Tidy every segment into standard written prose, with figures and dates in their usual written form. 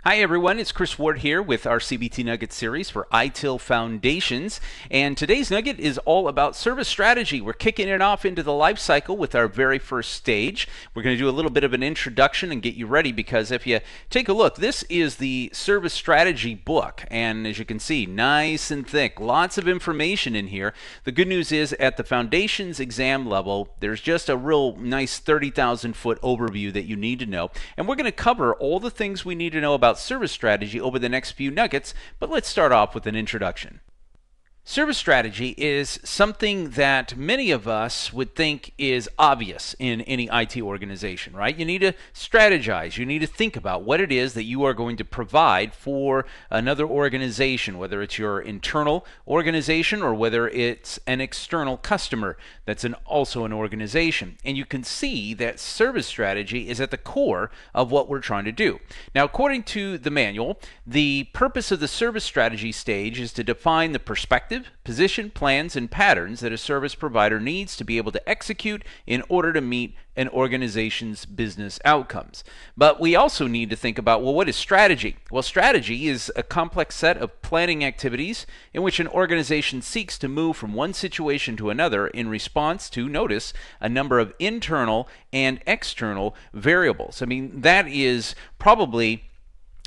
Hi everyone, it's Chris Ward here with our CBT Nugget series for ITIL Foundations. And today's nugget is all about service strategy. We're kicking it off into the life cycle with our very first stage. We're going to do a little bit of an introduction and get you ready, because if you take a look, this is the service strategy book. And as you can see, nice and thick, lots of information in here. The good news is at the foundations exam level, there's just a real nice 30,000 foot overview that you need to know. And we're going to cover all the things we need to know about service strategy over the next few nuggets, but let's start off with an introduction. Service strategy is something that many of us would think is obvious in any IT organization, right? You need to strategize. You need to think about what it is that you are going to provide for another organization, whether it's your internal organization or whether it's an external customer that's also an organization. And you can see that service strategy is at the core of what we're trying to do. Now, according to the manual, the purpose of the service strategy stage is to define the perspective, position, plans, and patterns that a service provider needs to be able to execute in order to meet an organization's business outcomes. But we also need to think about, well, what is strategy? Well, strategy is a complex set of planning activities in which an organization seeks to move from one situation to another in response to, notice, a number of internal and external variables. I mean, that is probably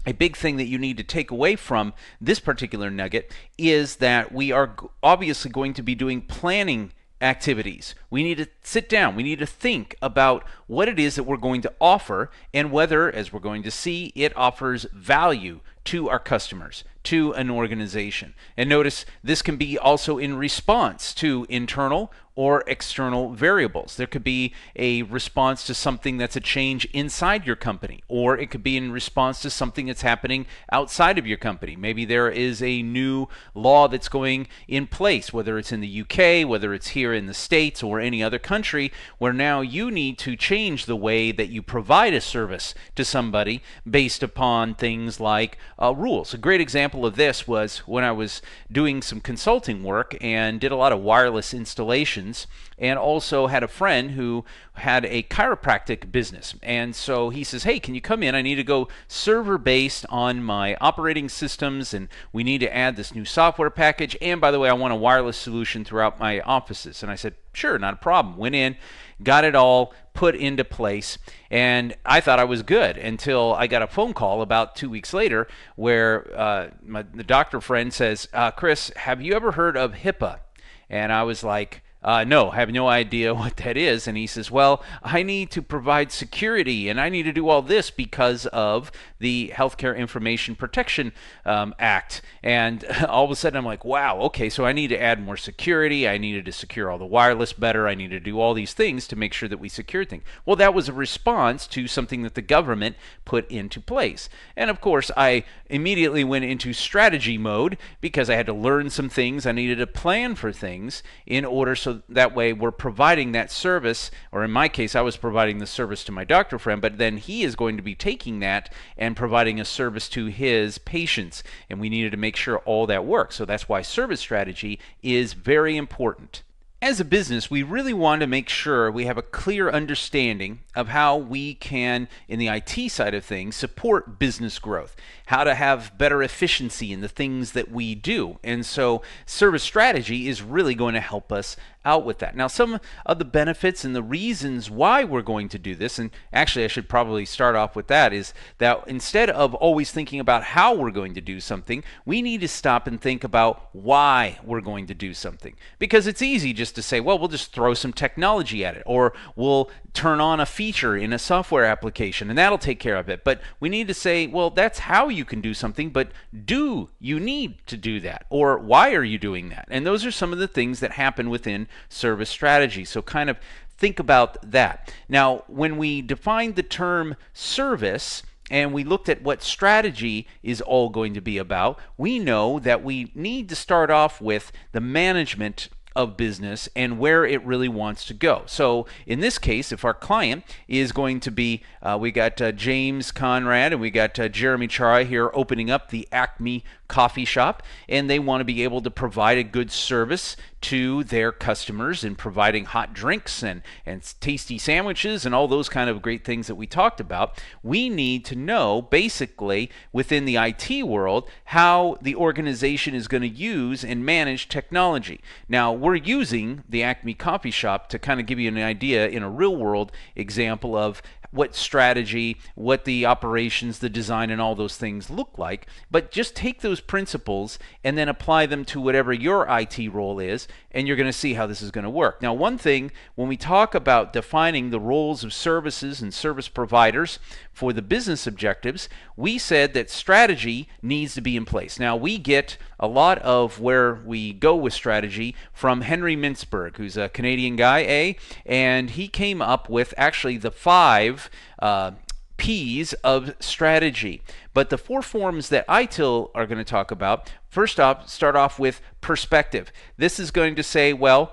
a big thing that you need to take away from this particular nugget, is that we are obviously going to be doing planning activities. We need to sit down. We need to think about what it is that we're going to offer and whether, as we're going to see, it offers value to our customers, to an organization. And notice this can be also in response to internal or external variables. There could be a response to something that's a change inside your company, or it could be in response to something that's happening outside of your company. Maybe there is a new law that's going in place, whether it's in the UK, whether it's here in the States, or any other country, where now you need to change the way that you provide a service to somebody based upon things like rules. A great example of this was when I was doing some consulting work and did a lot of wireless installations, and also had a friend who had a chiropractic business. And so he says, hey, can you come in? I need to go server based on my operating systems, and we need to add this new software package. And by the way, I want a wireless solution throughout my offices. And I said, sure, not a problem. Went in, got it all put into place, and I thought I was good until I got a phone call about 2 weeks later where the doctor friend says, Chris, have you ever heard of HIPAA? And I was like, no, I have no idea what that is. And he says, well, I need to provide security and I need to do all this because of the Healthcare Information Protection Act. And all of a sudden I'm like, wow, okay, so I need to add more security. I needed to secure all the wireless better. I needed to do all these things to make sure that we secured things. Well, that was a response to something that the government put into place. And of course, I immediately went into strategy mode because I had to learn some things. I needed to plan for things in order so that way we're providing that service, or in my case, I was providing the service to my doctor friend, but then he is going to be taking that and providing a service to his patients, and we needed to make sure all that works. So that's why service strategy is very important. As a business, we really want to make sure we have a clear understanding of how we can, in the IT side of things, support business growth, how to have better efficiency in the things that we do. And so service strategy is really going to help us out with that. Now, some of the benefits and the reasons why we're going to do this, and actually I should probably start off with that, is that instead of always thinking about how we're going to do something, we need to stop and think about why we're going to do something. Because it's easy just to say, well, we'll just throw some technology at it, or we'll turn on a feature in a software application and that'll take care of it. But we need to say, well, that's how you can do something, but do you need to do that? Or why are you doing that? And those are some of the things that happen within service strategy. So kind of think about that. Now, when we defined the term service and we looked at what strategy is all going to be about, we know that we need to start off with the management of business and where it really wants to go. So in this case, if our client is going to be, we got James Conrad and we got Jeremy Chara here opening up the Acme coffee shop, and they want to be able to provide a good service to their customers in providing hot drinks and tasty sandwiches and all those kind of great things that we talked about. We need to know basically within the IT world how the organization is going to use and manage technology. Now, we're using the Acme Coffee Shop to kind of give you an idea in a real world example of what strategy, what the operations, the design, and all those things look like. But just take those principles and then apply them to whatever your IT role is, and you're going to see how this is going to work. Now, one thing, when we talk about defining the roles of services and service providers for the business objectives, we said that strategy needs to be in place. Now, we get a lot of where we go with strategy from Henry Mintzberg, who's a Canadian guy, and he came up with actually the 5 P's of strategy. But the 4 forms that ITIL are going to talk about, first off, start off with perspective. This is going to say, well,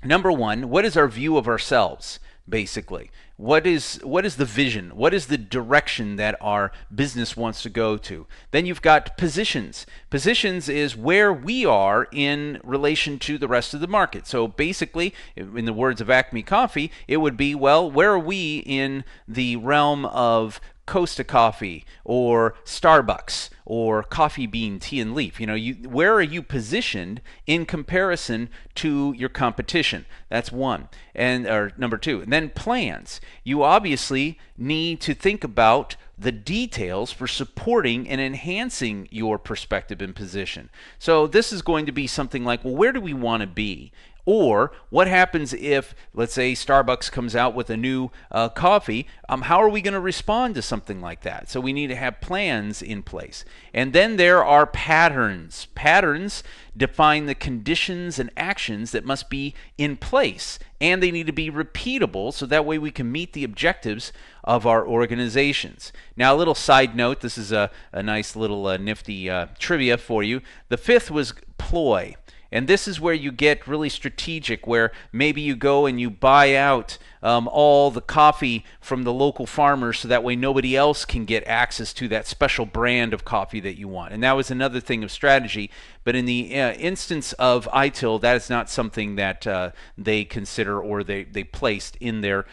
number 1, what is our view of ourselves, basically? What is the vision? What is the direction that our business wants to go to? Then you've got positions. Positions is where we are in relation to the rest of the market. So basically, in the words of Acme Coffee, it would be, well, where are we in the realm of Costa Coffee or Starbucks or Coffee Bean, Tea and Leaf? Where are you positioned in comparison to your competition? That's one. Or number 2. And then plans. You obviously need to think about the details for supporting and enhancing your perspective and position. So this is going to be something like, well, where do we want to be? Or what happens if, let's say, Starbucks comes out with a new coffee? How are we going to respond to something like that? So we need to have plans in place. And then there are patterns. Patterns define the conditions and actions that must be in place, and they need to be repeatable so that way we can meet the objectives of our organizations. Now, a little side note, this is a nice little nifty trivia for you. The 5th was ploy. And this is where you get really strategic, where maybe you go and you buy out all the coffee from the local farmers so that way nobody else can get access to that special brand of coffee that you want. And that was another thing of strategy. But in the instance of ITIL, that is not something that they consider or they placed in their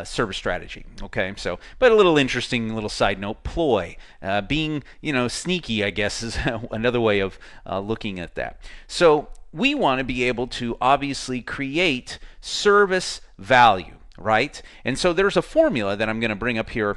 service strategy. Okay, so, but a little interesting little side note, ploy. Being, sneaky, I guess, is another way of looking at that. So we want to be able to obviously create service value, right? And so there's a formula that I'm going to bring up here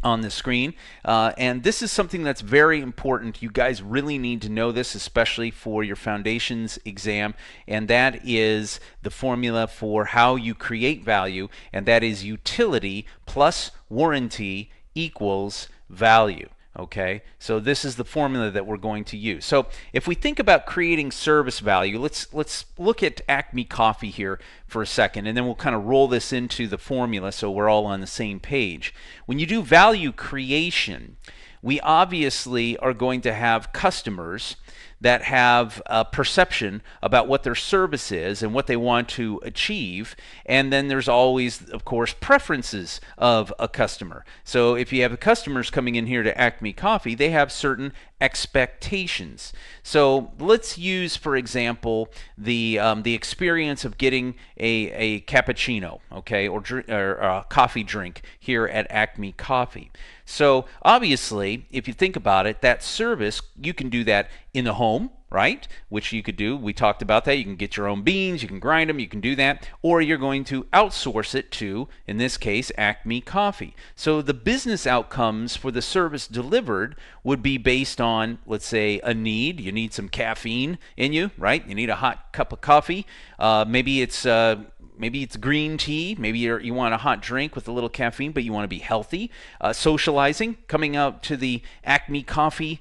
on the screen, and this is something that's very important. You guys really need to know this, especially for your foundations exam, and that is the formula for how you create value, and that is utility plus warranty equals value. Okay, so this is the formula that we're going to use. So if we think about creating service value, let's look at Acme Coffee here for a second, and then we'll kind of roll this into the formula so we're all on the same page. When you do value creation, we obviously are going to have customers that have a perception about what their service is and what they want to achieve. And then there's always, of course, preferences of a customer. So if you have customers coming in here to Acme Coffee, they have certain expectations. So let's use, for example, the experience of getting a cappuccino, okay, or a coffee drink here at Acme Coffee. So obviously, if you think about it, that service, you can do that in the home, right? Which you could do. We talked about that. You can get your own beans, you can grind them, you can do that, or you're going to outsource it to, in this case, Acme Coffee. So the business outcomes for the service delivered would be based on, let's say, a need. You need some caffeine in you, right? You need a hot cup of coffee. Maybe it's green tea. Maybe you want a hot drink with a little caffeine, but you want to be healthy. Socializing, coming out to the Acme Coffee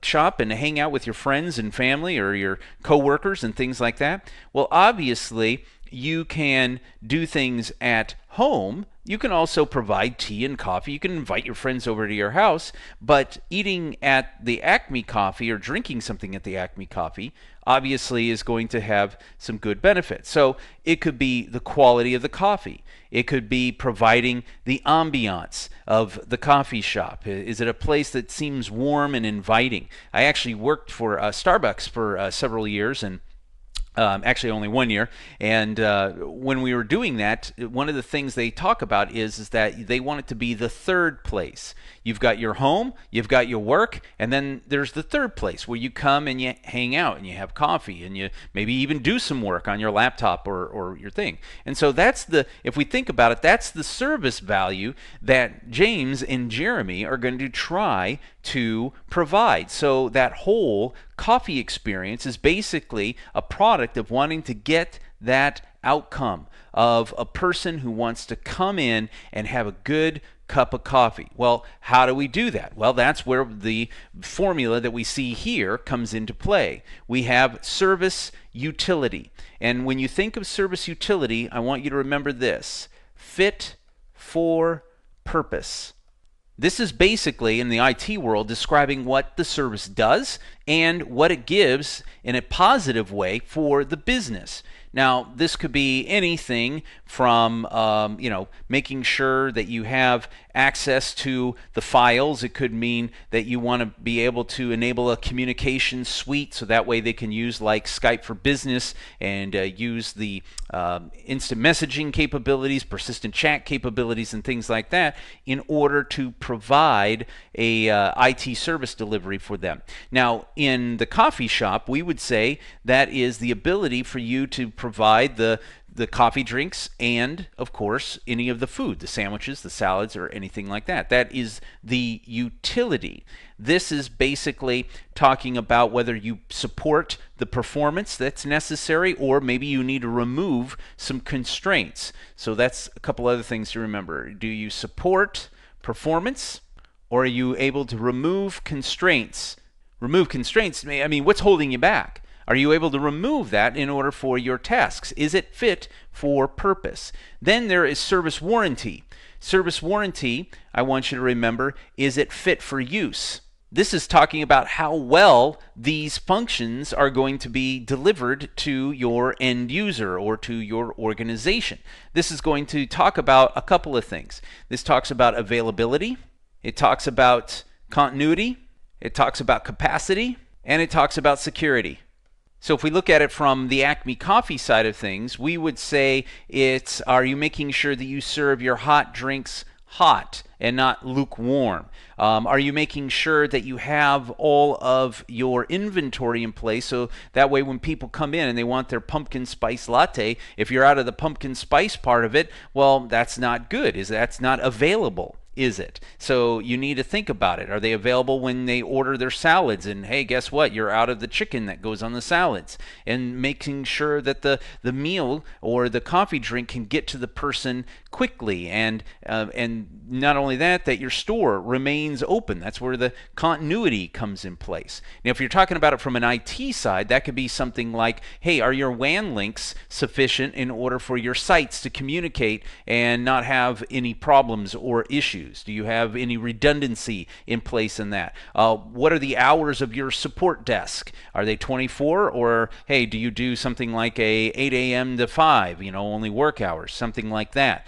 shop and hang out with your friends and family or your coworkers and things like that. Well, obviously, you can do things at home. You can also provide tea and coffee. You can invite your friends over to your house, but eating at the Acme Coffee or drinking something at the Acme Coffee obviously is going to have some good benefits. So it could be the quality of the coffee. It could be providing the ambiance of the coffee shop. Is it a place that seems warm and inviting? I actually worked for Starbucks for several years, and Actually only 1 year. And when we were doing that, one of the things they talk about is that they want it to be the third place. You've got your home, you've got your work, and then there's the third place where you come and you hang out and you have coffee and you maybe even do some work on your laptop or your thing. And so if we think about it, that's the service value that James and Jeremy are going to try to provide. So that whole coffee experience is basically a product of wanting to get that outcome of a person who wants to come in and have a good cup of coffee. Well, how do we do that? Well, that's where the formula that we see here comes into play. We have service utility. And when you think of service utility, I want you to remember this: fit for purpose. This is basically, in the IT world, describing what the service does and what it gives in a positive way for the business. Now, this could be anything from, making sure that you have access to the files. It could mean that you want to be able to enable a communication suite, so that way they can use like Skype for Business and use the instant messaging capabilities, persistent chat capabilities, and things like that in order to provide a IT service delivery for them. Now, in the coffee shop, we would say that is the ability for you to provide the coffee drinks and, of course, any of the food, the sandwiches, the salads, or anything like that. That is the utility. This is basically talking about whether you support the performance that's necessary, or maybe you need to remove some constraints. So that's a couple other things to remember. Do you support performance, or are you able to remove constraints? Remove constraints, I mean, what's holding you back? Are you able to remove that in order for your tasks? Is it fit for purpose? Then there is service warranty. Service warranty, I want you to remember, is it fit for use? This is talking about how well these functions are going to be delivered to your end user or to your organization. This is going to talk about a couple of things. This talks about availability, it talks about continuity, it talks about capacity, and it talks about security. So if we look at it from the Acme Coffee side of things, we would say are you making sure that you serve your hot drinks hot and not lukewarm? Are you making sure that you have all of your inventory in place, so that way when people come in and they want their pumpkin spice latte, if you're out of the pumpkin spice part of it, well, that's not good. That's not available, is it? So you need to think about it. Are they available when they order their salads? And hey, guess what? You're out of the chicken that goes on the salads. And making sure that the meal or the coffee drink can get to the person quickly. And not only that, that your store remains open. That's where the continuity comes in place. Now, if you're talking about it from an IT side, that could be something like, hey, are your WAN links sufficient in order for your sites to communicate and not have any problems or issues? Do you have any redundancy in place in that? What are the hours of your support desk? Are they 24, or hey, do you do something like a 8 a.m. to 5, only work hours, something like that?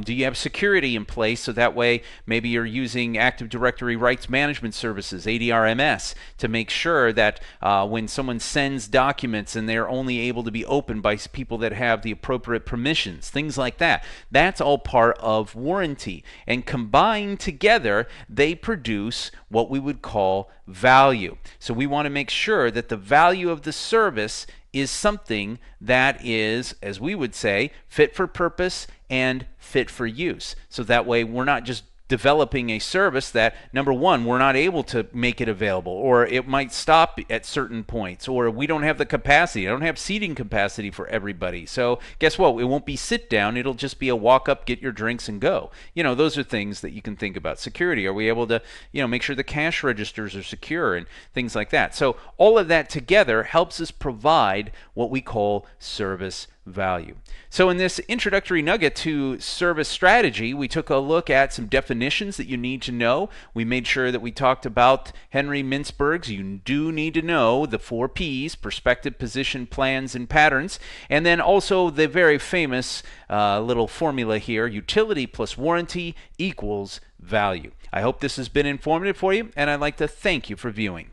Do you have security in place, so that way maybe you're using Active Directory Rights Management Services, ADRMS, to make sure that when someone sends documents and they're only able to be opened by people that have the appropriate permissions, things like that. That's all part of warranty. And combined together, they produce what we would call value. So we want to make sure that the value of the service is something that is, as we would say, fit for purpose and fit for use. So that way we're not just developing a service that, number one, we're not able to make it available, or it might stop at certain points, or we don't have the capacity. I don't have seating capacity for everybody. So guess what? It won't be sit down. It'll just be a walk up, get your drinks, and go. Those are things that you can think about. Security. Are we able to, make sure the cash registers are secure and things like that? So all of that together helps us provide what we call service value. So in this introductory nugget to service strategy, we took a look at some definitions that you need to know. We made sure that we talked about Henry Mintzberg's you do need to know the 4 P's: perspective, position, plans, and patterns. And then also the very famous little formula here: utility plus warranty equals value. I hope this has been informative for you, and I'd like to thank you for viewing.